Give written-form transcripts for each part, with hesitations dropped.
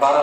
12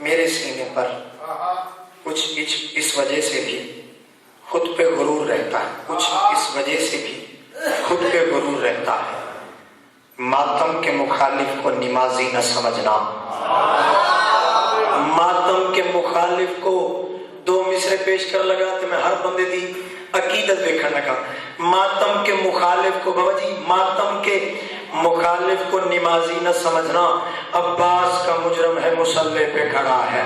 میرے سینے پر کچھ اس وجہ سے بھی خود پہ غرور رہتا ہے، کچھ اس وجہ سے بھی خود پہ غرور رہتا ہے، ماتم کے مخالف کو نمازی نہ سمجھنا، ماتم کے مخالف کو دو مصرے پیش کر لگا تو میں ہر بندے دی عقیدت دیکھنے لگا، ماتم کے مخالف کو بابا جی ماتم کے مخالف کو نمازی نہ سمجھنا، عباس کا مجرم ہے مصلی پہ کھڑا ہے۔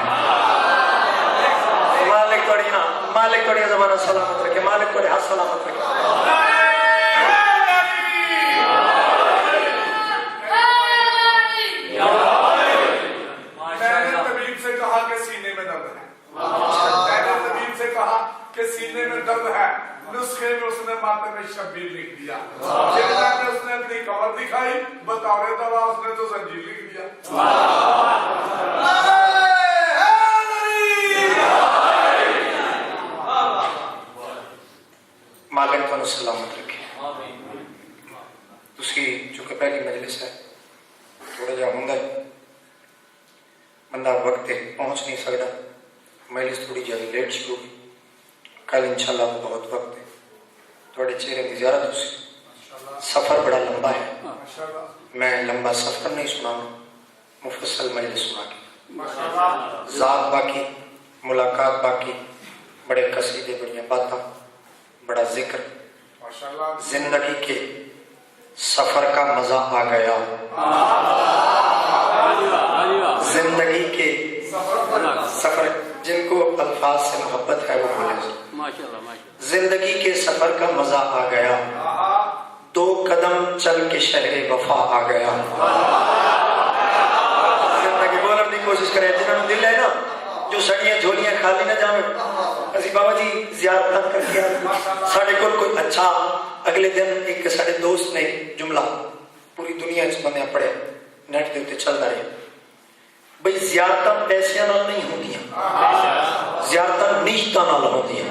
مالک توڑی نا، مالک توڑی زمانہ سلامت رکھے، مالک توڑی ہاتھ سلامت رکھے۔ میں نے طبیب سے کہا کہ سینے میں درد ہے، میں نے طبیب سے کہا کہ سینے میں درد ہے، نسخے میں اس نے ماتھے میں شبیر لکھ دیا، جب میں نے اس نے اپنی کمر دکھائی بطور دوا اس نے تو زنجیر لکھ دیا۔ مالک تو سلامت رکھے۔ تسی چونکہ پہلی مجلس ہے تھوڑا جا ہوں بندہ وقت پہنچ نہیں سکتا، مجلس تھوڑی جلدی لیٹ شروع ہوئی، کل انشاءاللہ بہت وقت ہے، تھوڑے چہرے کی زیارت ہو سی، سفر بڑا لمبا ہے، میں لمبا سفر نہیں سنا، مفصل مجلس سنا کے ذات باقی، ملاقات باقی، بڑے قصیدے، بڑی باتیں، بڑا ذکر، زندگی کے سفر کا مزہ آ گیا، زندگی کے سفر، جن کو الفاظ سے محبت ہے وہ بولے، زندگی کے سفر کا مزہ آ گیا، دو قدم چل کے شہر وفا آ گیا۔ زندگی بولنے کی کوشش کریں، جنہوں نے دل ہے نا، جو سڑیاں جھولیاں خالی نہ جاویں، اسی بابا جی زیارت کر کے ساڑھے کوئی اچھا، اگلے دن ایک ساڑھے دوست نے جملہ پوری دنیا اس بندے پڑھے، نیٹ دے اتے چل رہے، بھئی زیارتاں پیسیاں نال نہیں ہوندیاں، زیارتاں نیتاں نال ہوندیاں۔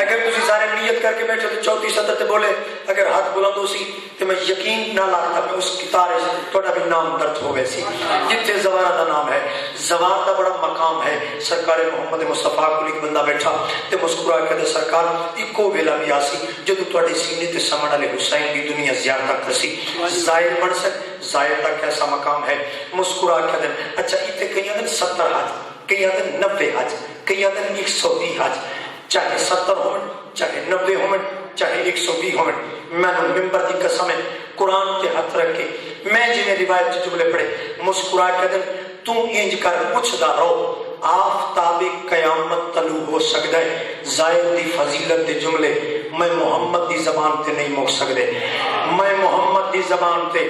اگر تسی سارے نیت کر کے بیٹھے تو چوتھی سطح تے بولے، اگر ہاتھ بلند ہو سی تو میں یقین نہ لاتا میں اس کتارے سے تھوڑا بھی نام درد ہو ویسی، جتنے زوارہ دا نام ہے، زوار دا بڑا مقام ہے۔ سرکار محمد مصطفیٰ کو ایک بندہ بیٹھا تے مسکرا کے سرکار ایکو ویلا بھی آسی جدو تواڈے سینے تے سمن والے حسین دی دنیا زیارت کرسی، زائر بن سک، زائر دا کیسا مقام ہے، مسکرا کے دن اچھا ایتھے کئی دن 70 حج، کئی دن 90 حج، کئی دن 120 حج، چاہے 70 ہومن، چاہے 90 ہومن، چاہے 120 ہومن، میں نے ممبر دی قسم ہے قرآن کے ہاتھ رکھ کے میں جنہیں روایت سے جملے پڑھے مسکرا کے دن تو انج کر پوچھدا رہو، آفتاب قیامت طلوع ہو سکتا ہے، زائر دی فضیلت دے جملے میں محمد دی زبان تے نہیں موک سکتے، میں محمد دی زبان تے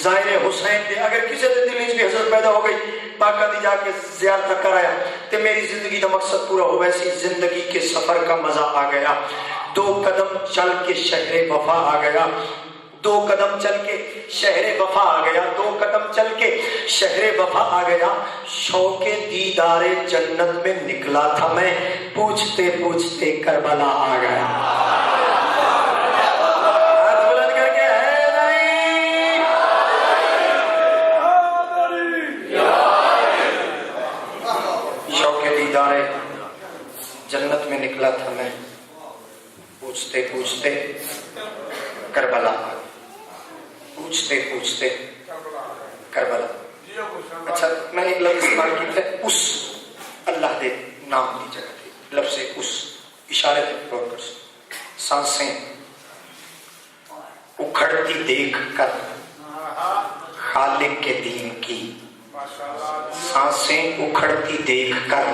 زائر حسین دے اگر کسی دے دل میں بھی حضرت پیدا ہو گئی پاکہ دی جا کے زیارت کرایا تے میری زندگی دا مقصد پورا ہو، ویسی زندگی کے سفر کا مزہ آ گیا، دو قدم چل کے شہر وفا آ گیا، دو قدم چل کے شہر وفا آ گیا، دو قدم چل کے شہر وفا آ گیا، شوق دیدار جنت میں نکلا تھا میں، پوچھتے پوچھتے کربلا آ گیا۔ ہاتھ بلند کر کے شوق دیدار جنت میں نکلا تھا میں، پوچھتے پوچھتے کربلا آ گیا، پوچھتے پوچھتے کربلا۔ اچھا میں ایک لفظ استعمال کیا ہے، اس اللہ دے نام کی جگہ تھی، لفظ اس اشارے پہ غور کر، سانسیں اکھڑتی دیکھ کر خالق کے دین کی، سانسیں اکھڑتی دیکھ کر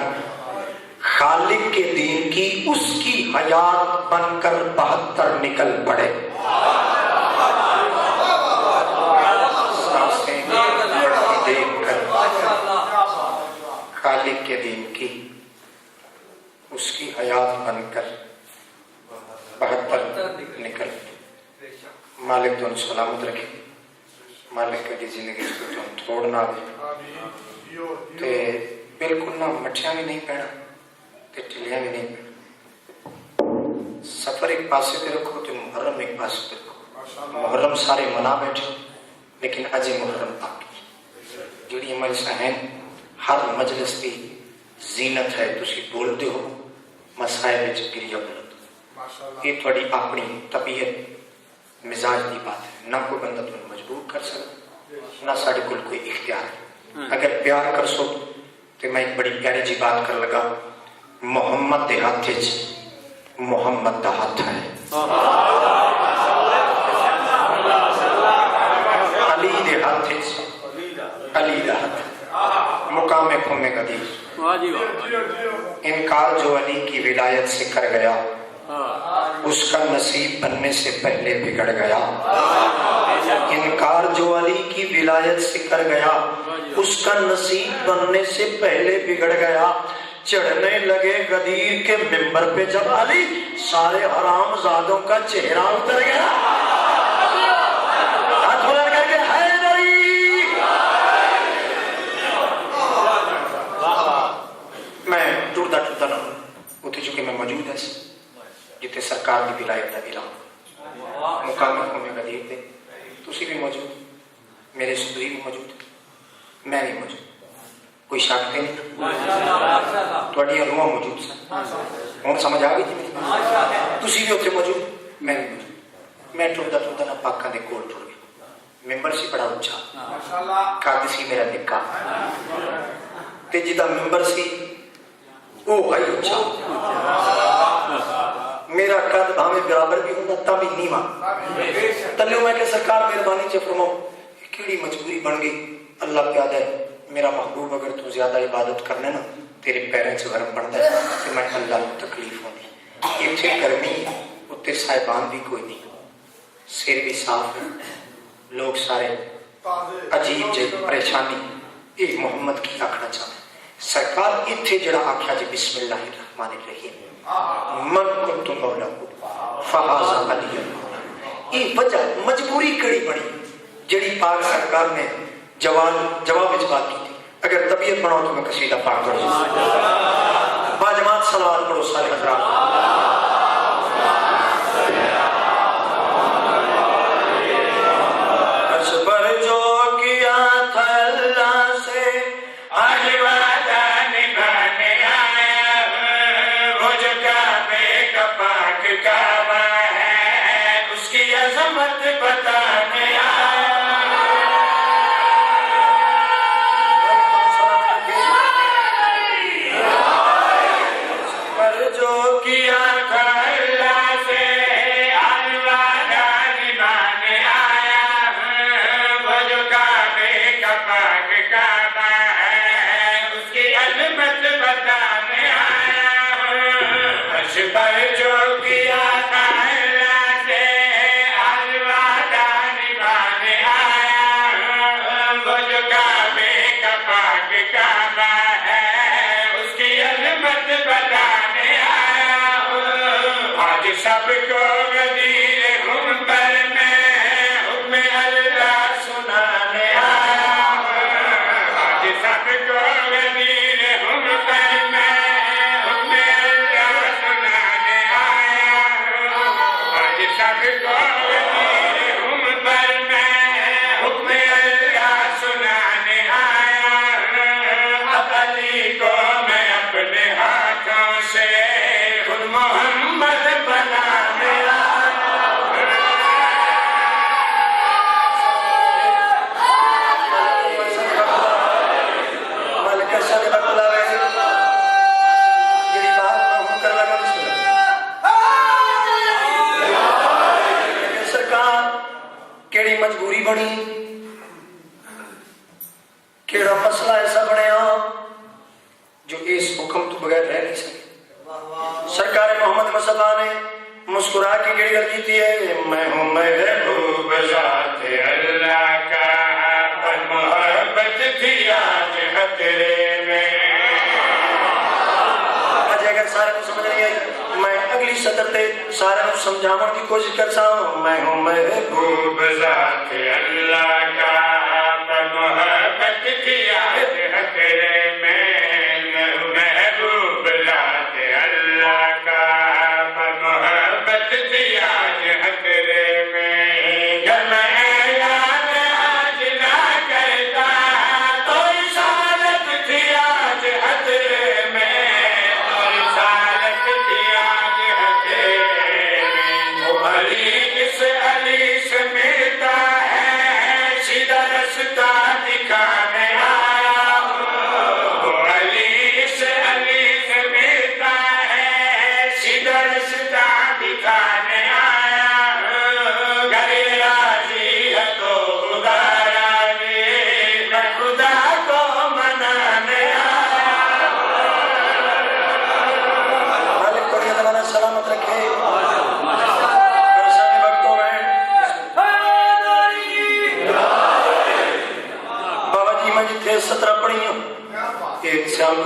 خالق کے دین کی، اس کی حیات بن کر 72 نکل پڑے، خالق کے دین کی اس کی حیات بن کر 72 نکل، مالک تو سلامت رکھے، مالک کی زندگی کو توڑنا تے بالکل نہ مٹھیاں بھی نہیں پینا تے ٹھلیاں بھی نہیں پینا، سفر ایک پاسے تے رکھو تے محرم ایک پاسے تے رکھو، محرم سارے منا بیٹھے لیکن اجے محرم باقی، جڑی ہماری ہیں ہر مجلس کی زینت ہے. تسی بولتے ہو مسائل وچ گریا بولتے. یہ تھوڑی اپنی طبیعت مزاج کی بات ہے. نہ کوئی بندہ تمہیں مجبور کر سکتا نہ سارے کول کوئی اختیار ہے. اگر پیار کر سو تو میں ایک بڑی پیاری جی بات کر لگا. محمد دے ہاتھ وچ محمد دا ہاتھ ہے. علی دے ہاتھ وچ علی دا ہاتھ ہے. مقام کھونے کا دیر. انکار جو علی کی ولایت سے کر گیا اس کا نصیب بننے سے پہلے بگڑ گیا. انکار جو علی کی ولایت سے کر گیا اس کا نصیب بننے سے پہلے بگڑ گیا. چڑھنے لگے غدیر کے ممبر پہ جب علی سارے حرام زادوں کا چہرہ اتر گیا. ہاتھ بلند کر کے حیدری. میں ٹوٹتا ٹوٹتا نہ اتنے چکے میں موجود ہے جتنے سرکار کی ولایت کا اعلان مقام میں غدیر دے. تسی بھی موجود, میرے سدوی بھی موجود, میں بھی موجود. کوئی شک نہیں. تھوڑی روح موجود سن. ہوں سمجھ آ گئی جی. تسی بھی اتنے موجود, میں بھی موجود. میں ٹرتا ٹرتا نہ پاکاں دے کول ٹر گیا. ممبر سی بڑا اچھا, قد سی میرا نکا, تے جدا ممبر سی وہ ہے اچھا. میرا قد بھاویں برابر بھی ہوں تا بھی نیواں. تلیوں میں کہ سرکار مہربانی چ فرماؤ کیڑی مجبوری بن گئی. اللہ پیاد ہے میرا محبوب اگر تو زیادہ عبادت کرنے نا تیرے پیریں سے گرم پڑتا ہے کہ میں اللہ کو تکلیف ہونی. اتنے گرمی اتنے صاحبان بھی کوئی نہیں, سر بھی صاف ہے, لوگ سارے عجیب جی پریشانی. یہ محمد کی آخنا چاہتے سرکار اتنے جڑا آخیا جی بسم اللہ الرحمن الرحیم من کنت مولا فہذا علی المولا. یہ وجہ مجبوری کڑی بڑی جڑی پاک سرکار نے جواب بات کی تھی. اگر طبیعت بناؤ تو میں قصیدہ پاک پڑھ جاؤں. باجماعت صلوات پڑھو سارے حضرات. اس پر جو کیا تھا اللہ سے آج وعدہ نبھانے آیا, وہ جو کعبے کا پاک کعبہ ہے اس کی عظمت بتانے آیا. سب کو غدیر منبر میں حکم اللہ سنانے آیا. آج سب کو غدیر منبر میں حکم اللہ سنانے آیا. آج سب کو غدیر منبر میں حکم اللہ سنانے آیا. اب علی کو میں اپنے ہاتھوں سے خود محمد بنانے کیڑی مجبوری بنی, کیڑا مسئلہ ایسا بنیا جو اس حکم تو بغیر رہ نہیں سکے. سرکار محمد مصطفیٰ نے مسکرا کے کیڑی گل کی ہے, میں ہوں محبوب ذات اللہ کا پر محبت تھی آج خطرے میں. اجے اگر سارے کو سمجھ نہیں آئی میں اگلی سطر تے سارے کو سمجھاون کی کوشش کرتا ہوں. میں ہوں محبوب ذات اللہ کا پر محبت تھی آج خطرے میں. میں ہوں محبوب ذات اللہ کا پر محبت تھی آج خطرے میں. جب میں اعلان آج نہ کرتا تو رسالت تھی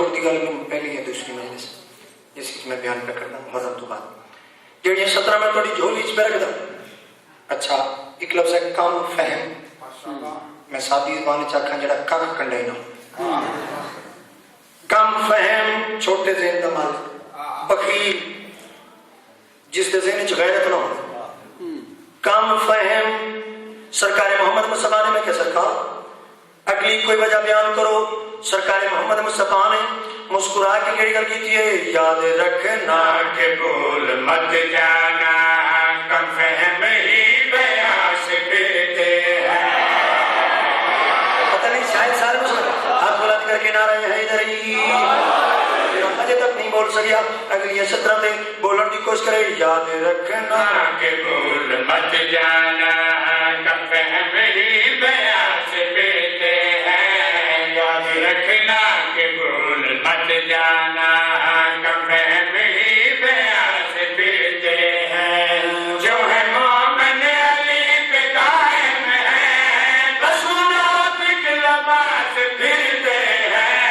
تاکر کی گل میں پہلی یا دوسری مجلس جس کی میں بیان پہ کرنا محرم تو بعد جڑی 17 میں تھوڑی جھولی چ پہ رکھ دا. اچھا ایک لفظ ہے کم فہم. میں سادی زبان چاکھاں جڑا کک کنڈے نہ کم فہم چھوٹے ذہن دا مالک بخیل جس دے ذہن چ غیرت نہ ہو. کم فہم سرکار محمد مصطفیٰ نے میں کہ سرکار اگلی کوئی وجہ بیان کرو. سرکار محمد مصطفیٰ نے مسکرا کے کیڑی گل کی ہے یاد رکھنا کہ بھول مت جانا کم فہم ہی بیاس پھرتے ہیں. پتہ نہیں شاید سارے مسلمان ہاتھ بلند کر کے نعرہ حیدری اجے تک نہیں بول سکیا. اگلی 17 تے بولن کی کوشش کرے یاد رکھنا کہ بھول مت جانا کم فہم ہی بیاس پھرتے ہیں. یاد رکھنا کہ بھول مت جانا کم فہم ہی بیاس پھرتے ہیں. جو ہے مومن علی پہ قائم ہے بس منافق لباس پھرتے ہیں.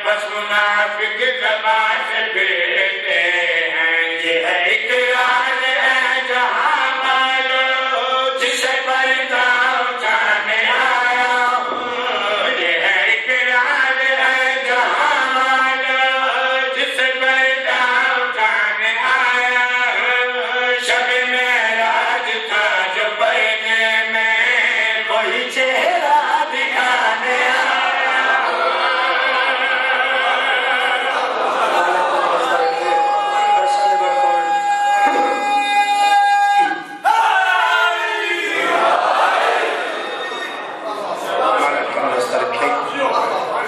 بس منافق لباس پھرتے ہیں. یہ ہے اقرار ہے جہاں والو جسے پردہ اٹھانے آیا ہوں. یہ ہے اقرار ہے جہاں والو جسے پردہ اٹھانے آیا ہوں. شب معراج تھا جو پردے میں وہی چہرہ دکھانے آیا ہوں.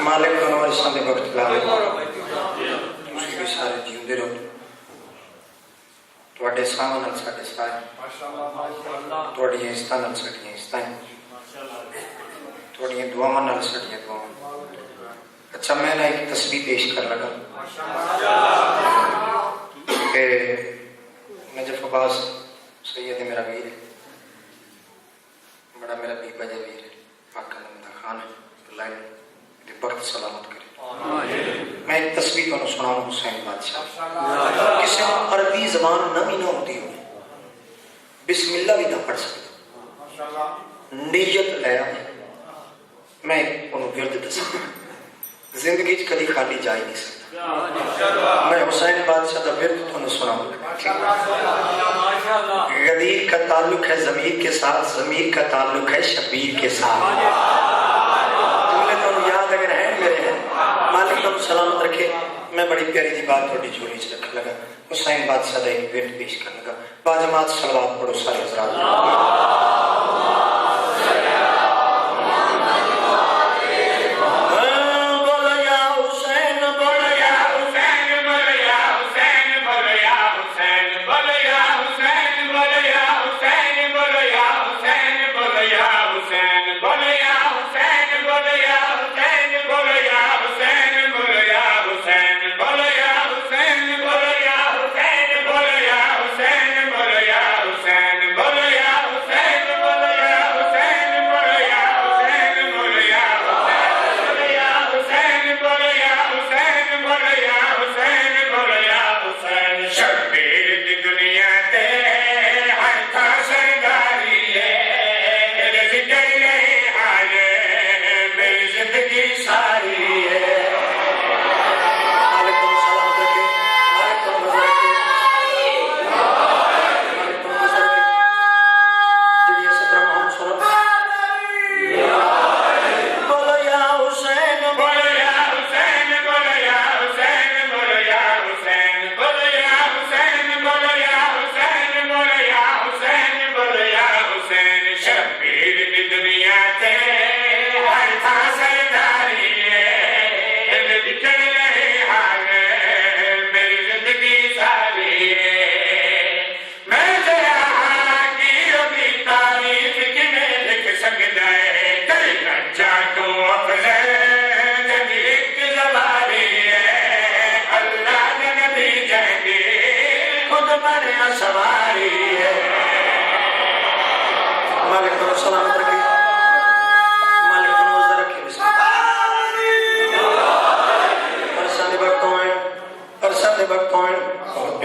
مالک کو نور شان دے وقت لا لے تسی بھی سارے جیندے رہو. تواڈے سامنے نال ساڈے سارے تواڈیاں عزتاں نال ساڈیاں عزتاں تواڈیاں دعاواں نال ساڈیاں دعاواں. اچھا میں نا ایک تسبیح پیش کر لگا کہ نجف عباس سید میرا ویر ہے بڑا میرا بی بجا ویر ہے پاک نمدہ خان ہے اللہ نے برکت سلامت کرے. میں ایک تسبیح کو سناؤں حسین بادشاہ کسی عربی زبان نہ بھی نہ ہوتی ہو بسم اللہ بھی نہ پڑھ سکتا نیت لیا میں انہوں ورد دسا زندگی کدی خالی جا ہی نہیں سکتا. میں حسین بادشاہ دا ورد تو سناؤں غدیر کا تعلق ہے ضمیر کے ساتھ ضمیر کا تعلق ہے شبیر کے ساتھ. یاد اگر ہے میرے ہیں مالک تم سلامت رکھے. میں بڑی پیاری دی بات تھوڑی جھولی چ رکھ لگا حسین بادشاہ دا ایک ورد پیش کر لگا. باجماعت صلوات پڑھو سارے حضرات. سلامت رکھے مالک کو نوز رکھے.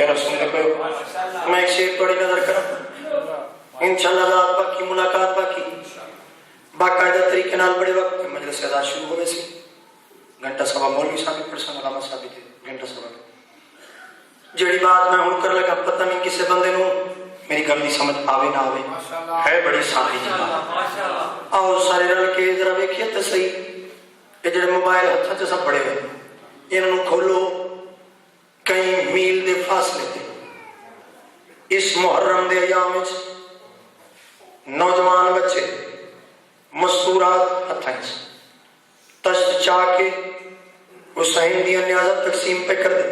میرا سن دے میں ایک شیر توڑی نظر کرا انشاءاللہ رات باقی ملاقات باقی باقاعدہ طریقے نال بڑے وقت مجلس ادا شروع ہوئے سی گھنٹہ سوا مولوی صاحب پرسن علامہ صاحب تھے گھنٹہ سوا جڑی بات میں ہوں کر لگا پتہ نہیں کسے بندے نو میری گل دی سمجھ آوے نہ آوے ہے بڑی سادی جی بات آؤ سارے رل کے ذرا ویکھیے تے صحیح یہ جڑے موبائل ہتھاں چ سب بڑے ہوئے انہاں نو کھولو کئی میل دے فاصلے تے اس محرم دے ایام وچ نوجوان بچے مستورات ہتھاں چ تشت چاہ کے حسین دی نیازت تقسیم پہ کر دے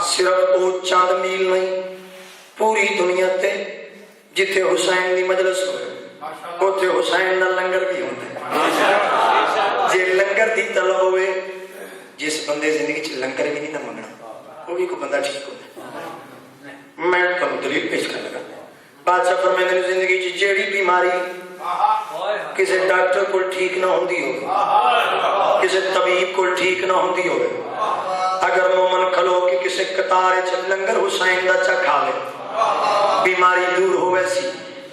صرف وہ چند میل نہیں پوری دنیا تے جتھے حسین دی مجلس ہوئے اوتھے حسین دا لنگر بھی ہوتا ہے جے لنگر دی طلب ہوئے جس بندے زندگی چ لنگر بھی نہیں نہ منگنا وہ بھی کوئی بندہ ٹھیک ہوتا ہے میں تمہیں دلیل پیش کر لگا بادشاہ فرمائے زندگی چ جیڑی بیماری کسی ڈاکٹر کو ٹھیک نہ ہوندی ہو کسی طبیب کو ٹھیک نہ ہوندی ہو اگر مومن کھلو کہ کسی قطار چ لنگر حسین دا چا کھا لے بیماری دور ہو ویسی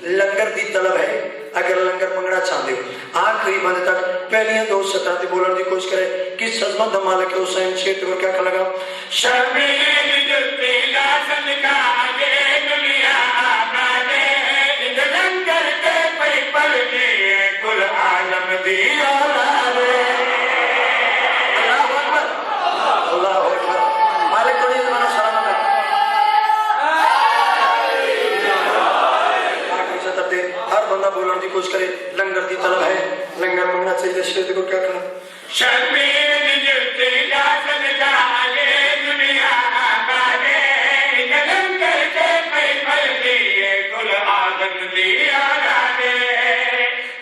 لنگر دی طلب ہے اگر لنگر منگنا چاہتے ہو آخری بند تک پہلیاں دو سطح تے بولن دی کوشش کرے کس عظمت دا مالک حسین شیر کو کیا لگا شرمین جلتی لازم کا آگے دنیا آبادے لنگر کے پئی پل دیئے کل عالم دی اولادے اللہ اکبر اللہ اکبر مالک کو نہیں زمانہ سلام ہر بندہ بولن دی کوشش کرے لنگر دی طلب ہے لنگر منگنا چاہیے شیر کو کیا کرنا شرمین جلتی لازم کا آگے دنیا آبادے لنگر کے پئی پل دیئے کل عالم دی اولادے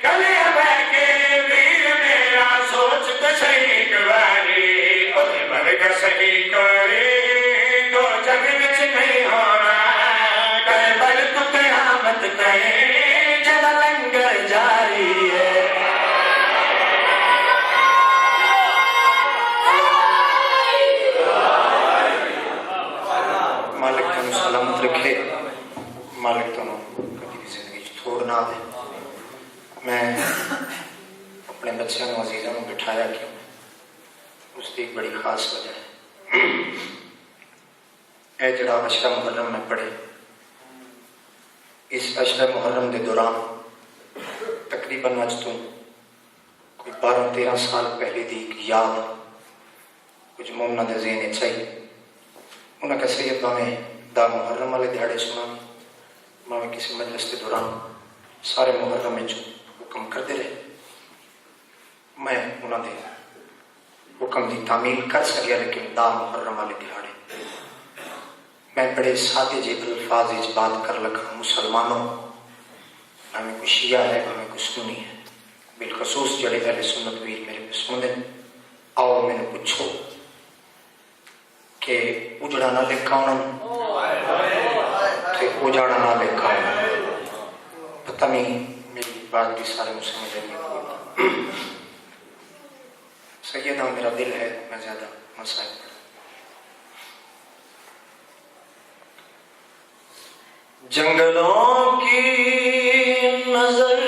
کلے بہ کے ویر میرا سوچ تے صحیح گواری اوے برگ صحیح کوئی دو جگ وچ نہیں ہونا کل بل تو قیامت کہیں جدا لنگر جاری ہے مالک تنو سلامت رکھے مالک تنو کبھی بھی زندگی چھوڑ نہ دے میں اپنے بچوں کو عزیزوں کو بٹھایا کیوں اس کی ایک بڑی خاص وجہ ہے اے جڑا عشرہ محرم میں پڑھے اس عشرہ محرم دے دوران تقریباً آج تو کوئی 12-13 سال پہلے دی ایک یاد کچھ مومنہ دے ذہن چاہیے انہاں کا سید میں دا محرم والے دیہڑے سنا میں کسی مجلس کے دوران سارے محرم میں حکم کرتے رہے میں انہوں نے حکم دی تعمیل کر سکیا لیکن دا محرم والے دیہڑے میں بڑے سادے جے الفاظ وچ بات کر لگا مسلمانوں ہمیں کوئی شیعہ ہے ہمیں کوئی سنی ہے بالخصوص جڑے اہل سنت ویر میرے پہ سن دیں آؤ میں نے پوچھو کہ اجڑا نہ لکھا انہوں تے اجاڑا نہ لکھا انہوں پتہ نہیں میری بات بھی سارے مسلم جنگی سیدہ میرا دل ہے میں زیادہ مسائل پڑھا جنگلوں کی نظر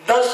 10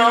9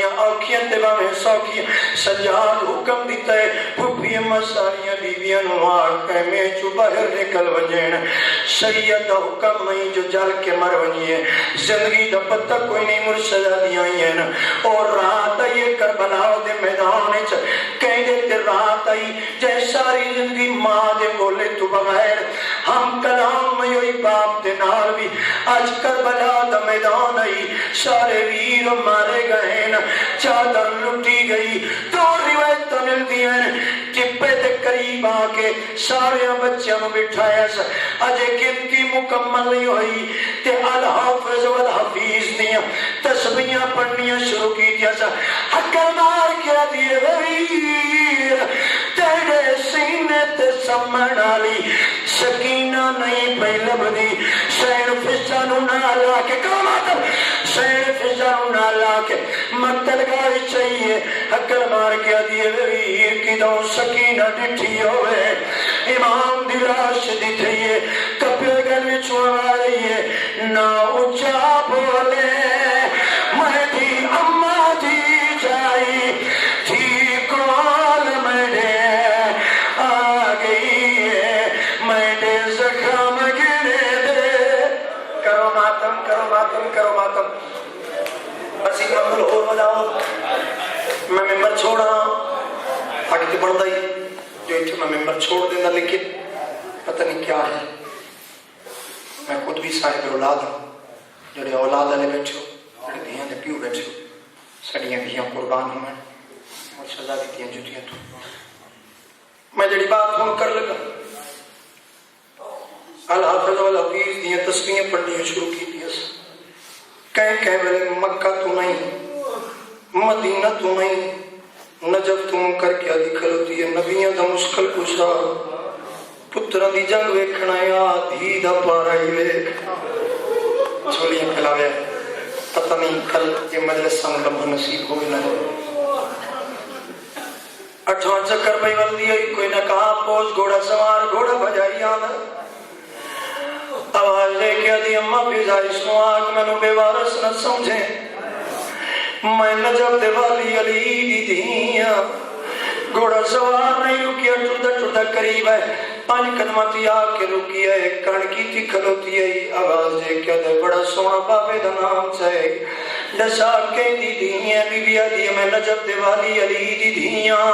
ساریاں اوکھیاں تے باویں سوکھیاں سجاد حکم دیتا ہے پھپھی اما ساریاں بیبیاں نو آگ میں چو باہر نکل ونجین سید دا حکم نہیں جو جل کے مر ونجیے زندگی دا پتہ کوئی نہیں مرشدہ دیا ہیں اور رات آئی کربلا دے میدان کہیں دے رات آئی جائے ساری زندگی ماں دے بولے تو بغیر ہم کلام میں ہوئی باپ دے نال بھی آج کربلا دا میدان آئی سارے ویر مارے گئے چادر لٹی گئی تو روایت مل دیا ٹپے دے قریب آکے سارے بچوں میں بٹھایا سا اجے گنتی مکمل نہیں ہوئی تے الحافظ والحفیظ دیا تسبیحاں پڑھنیاں شروع کی دیا سا حکر مار کیا دیئے ویر تیرے سینے تے سمن آلی سکینہ نہیں پہلب دی سین فضانو نالا کے کاماتم سین فضانو نالا کے مقتل گائی چاہیے حکر مار کیا دیئے ویر کی دو سکینہ ڈٹھی ہوئے امام دلاش دی تھئیے کپے گل چوڑا رہیے نا اچھا بولے میں تھی اماں تھی جائی تھی کال میرے آ گئی ہے میرے زخم گرے دے کرو ماتم کرو ماتم کرو ماتم بس ایک مقبل ہو بجاؤ میں ممبر چھوڑا آگے بڑھ دائی جو ایٹھے میں ممبر چھوڑ دینا لیکن پتہ نہیں کیا ہے میں خود بھی صاحب اولاد ہوں جڑے اولاد والے بیٹھے ہو جڑے دیاں دے پیو بیٹھے ہو سڑیاں دیاں قربان ہوں اور سزا دیتیاں جتیاں تو میں جڑی بات ہوں کر لگا الحافظ والحفیظ دیاں تسبیحیں پڑھنیاں شروع کی دیا کہیں ویلے مکہ تو نہیں مدینہ تو نہیں نجف تم کر کے آدھی کھلوتی ہے نبیاں دا مشکل کشا پترہ دی جنگ ویکھنا یا دھی دا پارا ہی ویک چھوڑیاں کھلاوے پتہ نہیں کل یہ مجلس سن لمحہ نصیب ہوئی نہ اٹھوان چکر پہ والدی ہوئی کوئی نہ کہا پوز گھوڑا سوار گھوڑا بجائی آنا آواز لے کے آدھی اممہ فضائی سنو آگ میں نو بے وارس نہ سمجھیں میں نجب دے والی علی دی دیاں گھوڑا سوار نہیں رکیا ٹردہ ٹردہ قریب ہے پانچ قدماتی آگ کے رکیا ہے کڑکی تھی کھلوتی ہے آواز دے کیا دے بڑا سونا بابے دا نام چاہے ڈسا کے دی دیاں بی بی آدھی میں نجب دے والی علی دی دیاں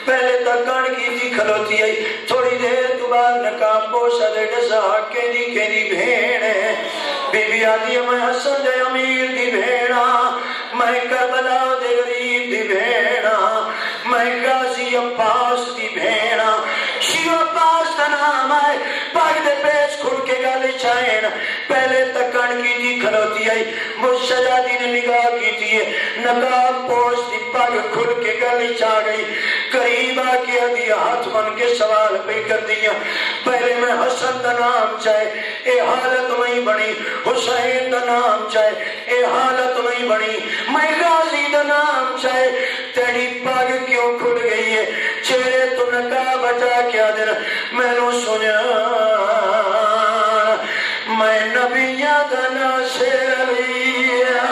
پہلے تک کڑکی تھی کھلوتی ہے تھوڑی دیر تو بعد نکاب پوشا دے ڈسا کے دی بھیڑ بی بی آدھی میں حسن دے امیر دی بھیڑا میں کربلا دے غریب دی بھیڑا میں غازی عباس دی بھیڑا شیو عباس دا نام ہے پاک دے پیش کھل کے گالی چاہین پہلے تکن کی تھی کھلوتی آئی مرشدہ دی نے نگاہ کی تھی نقاب پوش دی پاک کھل کے گالی چاہ گئی قریب آکے دیا ہاتھ من کے سوال پہ کر دیا پہلے میں حسن دا نام چاہے اے حالت نہیں بنی حسین دا نام چاہے اے حالت نہیں بنی میں غازی دا نام چاہے تیری پاگ کیوں کھل گئی ہے چہرے تو نقاب بچا کیا دینا میں نو سنیا میں نبیہ دا ناصر علیہ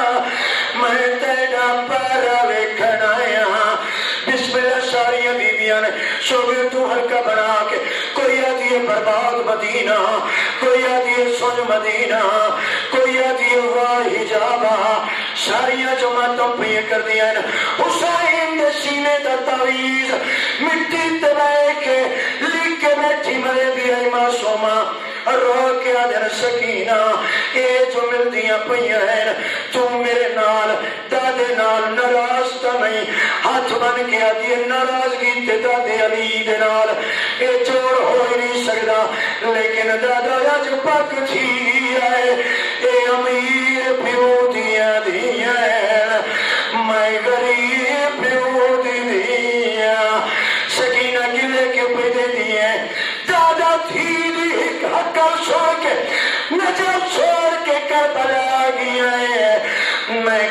میں تیرا پارا ویکھنایا بسم اللہ ساریاں بیبیاں نے شوگر تو ہلکا بنا کے کوئی آدھی ہے برباد مدینہ کوئی آدھی ہے سن مدینہ کوئی آدھی ہے واہ حجابہ ساریاں جو ماتوں پہ کر دیا ہے حسین دے سینے دا تعویز مٹی تبائے کے لکھ کے بیٹھی مرے بھی آئی معصومہ رو کے آدھر سکینہ اے جو مل دیا پہیاں ہیں تو میرے نال دادے نال نرازتا نہیں ہاتھ بن کے آدھی نرازگی تے دادے علی دے نال اے جوڑ ہو ہی نہیں سکتا لیکن دادا آج پاک تھی آئے اے امیر پیو دیا دیا میں غریب پیو دیا سکینہ گلے کے پیدے دیے دادا تھی حقل چھوڑ کے نجب چھوڑ کے کربلا گیا ہے میں